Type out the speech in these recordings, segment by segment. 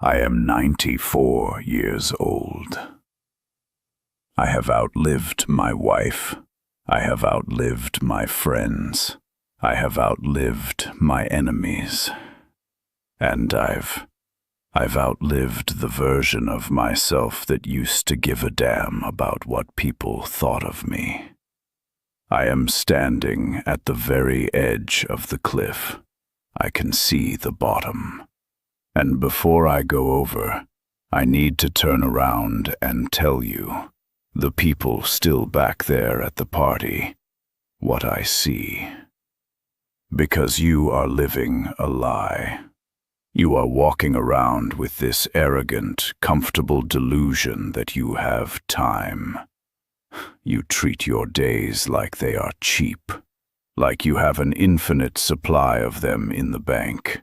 I am 94 years old. I have outlived my wife. I have outlived my friends. I have outlived my enemies. And I've outlived the version of myself that used to give a damn about what people thought of me. I am standing at the very edge of the cliff. I can see the bottom. And before I go over, I need to turn around and tell you, the people still back there at the party, what I see. Because you are living a lie. You are walking around with this arrogant, comfortable delusion that you have time. You treat your days like they are cheap, like you have an infinite supply of them in the bank.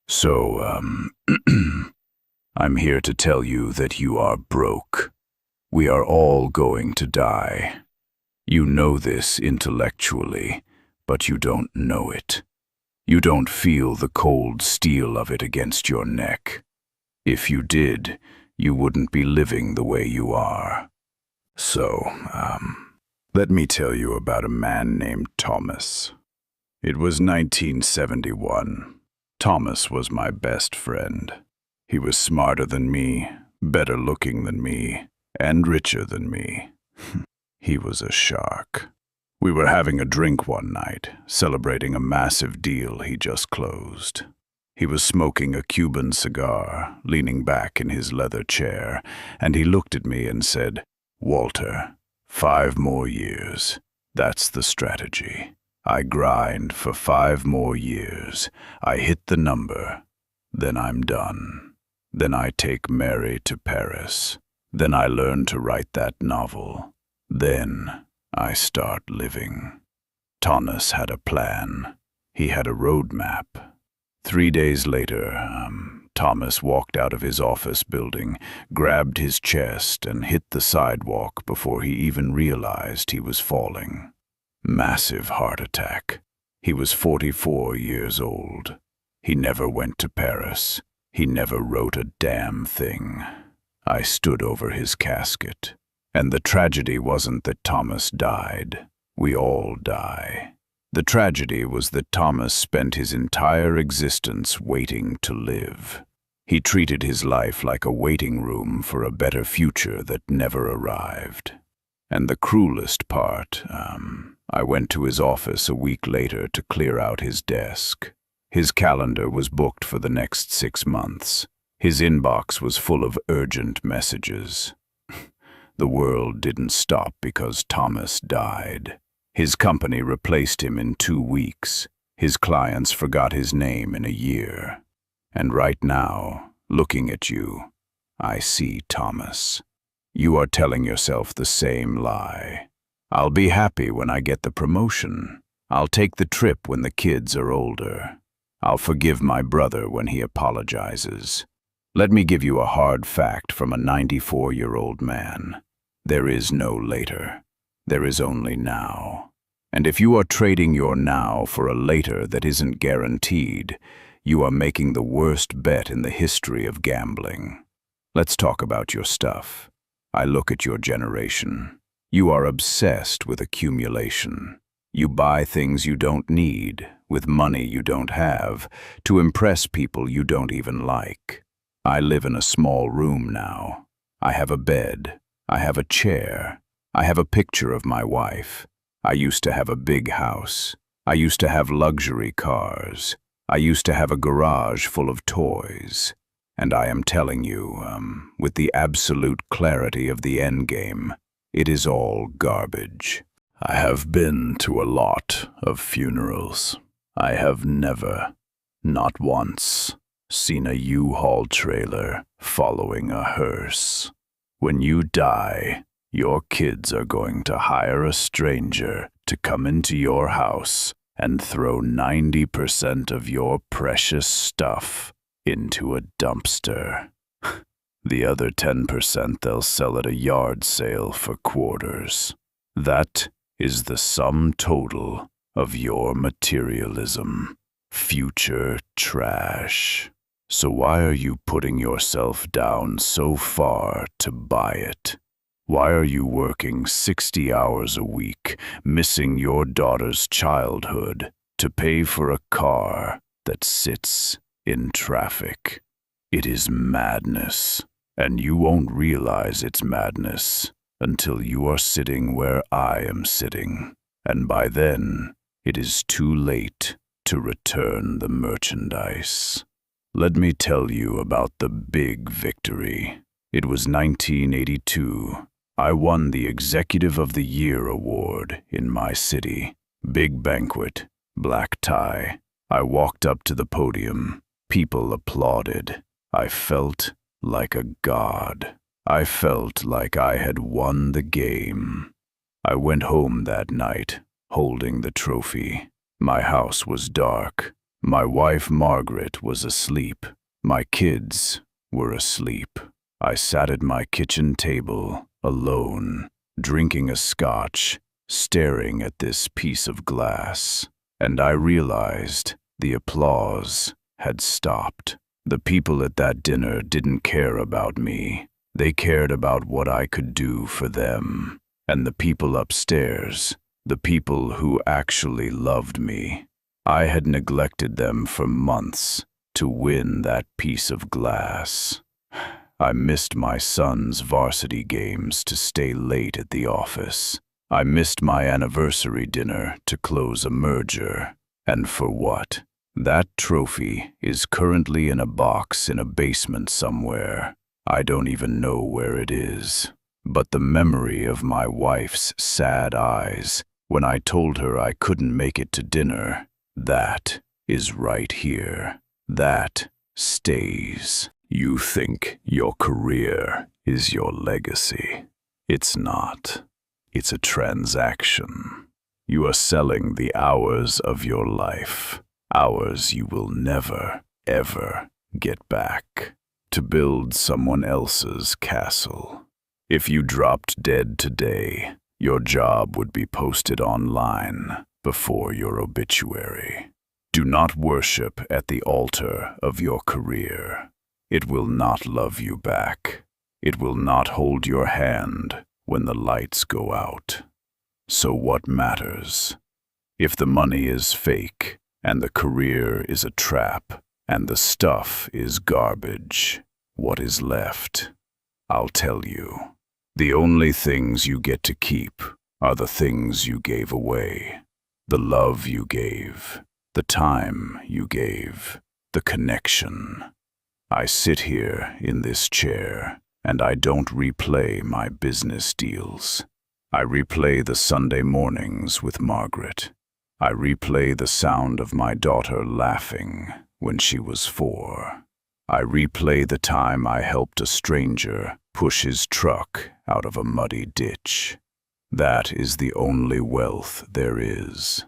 So, I'm here to tell you that you are broke. We are all going to die. You know this intellectually, but you don't know it. You don't feel the cold steel of it against your neck. If you did, you wouldn't be living the way you are. So, let me tell you about a man named Thomas. It was 1971. Thomas was my best friend. He was smarter than me, better looking than me, and richer than me. He was a shark. We were having a drink one night, celebrating a massive deal he just closed. He was smoking a Cuban cigar, leaning back in his leather chair, and he looked at me and said, "Walter, 5 more years. That's the strategy. I grind for 5 more years. I hit the number. Then I'm done. Then I take Mary to Paris. Then I learn to write that novel. Then I start living." Thomas had a plan. He had a roadmap. 3 days later, Thomas walked out of his office building, grabbed his chest, and hit the sidewalk before he even realized he was falling. Massive heart attack. He was 44 years old. He never went to Paris. He never wrote a damn thing. I stood over his casket. And the tragedy wasn't that Thomas died. We all die. The tragedy was that Thomas spent his entire existence waiting to live. He treated his life like a waiting room for a better future that never arrived. And the cruelest part, I went to his office a week later to clear out his desk. His calendar was booked for the next 6 months. His inbox was full of urgent messages. The world didn't stop because Thomas died. His company replaced him in 2 weeks. His clients forgot his name in a year. And right now, looking at you, I see Thomas. You are telling yourself the same lie. I'll be happy when I get the promotion. I'll take the trip when the kids are older. I'll forgive my brother when he apologizes. Let me give you a hard fact from a 94-year-old man. There is no later. There is only now. And if you are trading your now for a later that isn't guaranteed, you are making the worst bet in the history of gambling. Let's talk about your stuff. I look at your generation. You are obsessed with accumulation. You buy things you don't need, with money you don't have, to impress people you don't even like. I live in a small room now. I have a bed. I have a chair. I have a picture of my wife. I used to have a big house. I used to have luxury cars. I used to have a garage full of toys. And I am telling you, with the absolute clarity of the endgame, it is all garbage. I have been to a lot of funerals. I have never, not once, seen a U-Haul trailer following a hearse. When you die, your kids are going to hire a stranger to come into your house and throw 90% of your precious stuff into a dumpster. The other 10% they'll sell at a yard sale for quarters. That is the sum total of your materialism. Future trash. So why are you putting yourself down so far to buy it? Why are you working 60 hours a week, missing your daughter's childhood, to pay for a car that sits in traffic? It is madness, and you won't realize it's madness until you are sitting where I am sitting, and by then it is too late to return the merchandise. Let me tell you about the big victory. It was 1982. I won the Executive of the Year award in my city. Big banquet, black tie. I walked up to the podium. People applauded. I felt like a god. I felt like I had won the game. I went home that night, holding the trophy. My house was dark. My wife Margaret was asleep. My kids were asleep. I sat at my kitchen table, alone, drinking a scotch, staring at this piece of glass. And I realized the applause had stopped. The people at that dinner didn't care about me. They cared about what I could do for them. And the people upstairs, the people who actually loved me, I had neglected them for months to win that piece of glass. I missed my son's varsity games to stay late at the office. I missed my anniversary dinner to close a merger. And for what? That trophy is currently in a box in a basement somewhere. I don't even know where it is. But the memory of my wife's sad eyes when I told her I couldn't make it to dinner, that is right here. That stays. You think your career is your legacy. It's not. It's a transaction. You are selling the hours of your life, hours you will never, ever get back, to build someone else's castle. If you dropped dead today, your job would be posted online before your obituary. Do not worship at the altar of your career. It will not love you back. It will not hold your hand when the lights go out. So what matters? If the money is fake, and the career is a trap, and the stuff is garbage, what is left? I'll tell you. The only things you get to keep are the things you gave away. The love you gave, the time you gave, the connection. I sit here in this chair, and I don't replay my business deals. I replay the Sunday mornings with Margaret. I replay the sound of my daughter laughing when she was 4. I replay the time I helped a stranger push his truck out of a muddy ditch. That is the only wealth there is.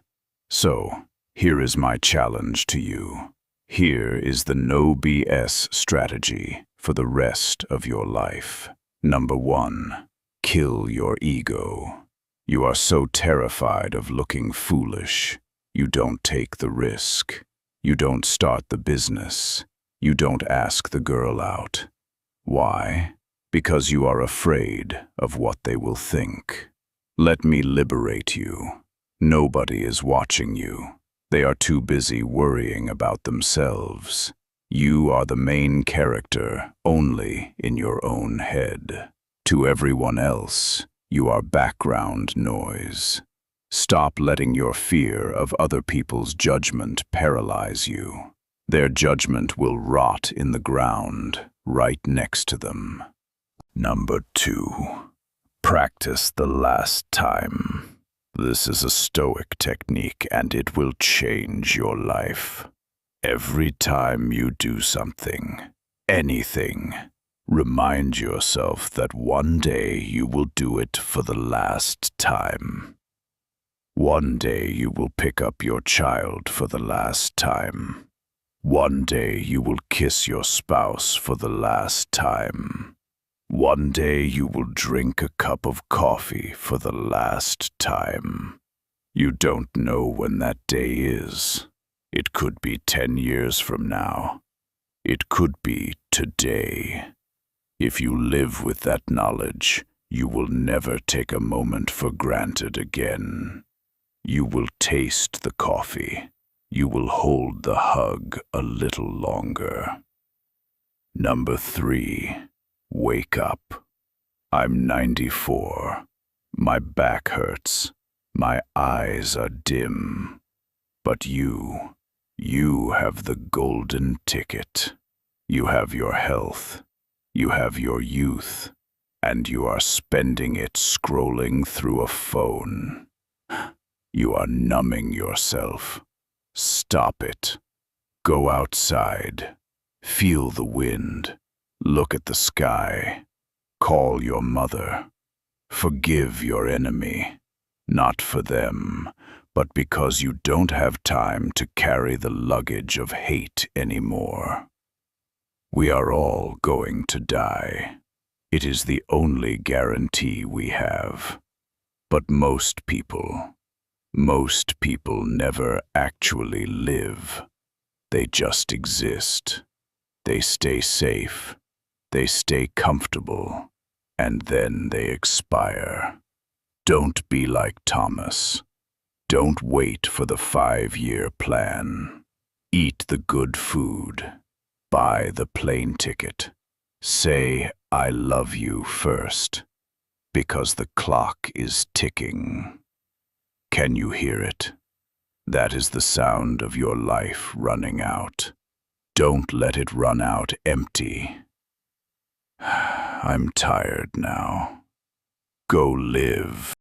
So, here is my challenge to you. Here is the no BS strategy for the rest of your life. Number 1, kill your ego. You are so terrified of looking foolish. You don't take the risk. You don't start the business. You don't ask the girl out. Why? Because you are afraid of what they will think. Let me liberate you. Nobody is watching you. They are too busy worrying about themselves. You are the main character only in your own head. To everyone else, you are background noise. Stop letting your fear of other people's judgment paralyze you. Their judgment will rot in the ground right next to them. Number 2, practice the last time. This is a Stoic technique, and it will change your life. Every time you do something, anything, remind yourself that one day you will do it for the last time. One day you will pick up your child for the last time. One day you will kiss your spouse for the last time. One day you will drink a cup of coffee for the last time. You don't know when that day is. It could be 10 years from now. It could be today. If you live with that knowledge, you will never take a moment for granted again. You will taste the coffee. You will hold the hug a little longer. Number 3. Wake up. I'm 94. My back hurts. My eyes are dim. But you have the golden ticket. You have your health. You have your youth. And you are spending it scrolling through a phone. You are numbing yourself. Stop it. Go outside. Feel the wind. Look at the sky. Call your mother. Forgive your enemy. Not for them, but because you don't have time to carry the luggage of hate anymore. We are all going to die. It is the only guarantee we have. But most people never actually live. They just exist. They stay safe. They stay comfortable. And then they expire. Don't be like Thomas. Don't wait for the 5-year plan. Eat the good food. Buy the plane ticket. Say, I love you first, because the clock is ticking. Can you hear it? That is the sound of your life running out. Don't let it run out empty. I'm tired now. Go live.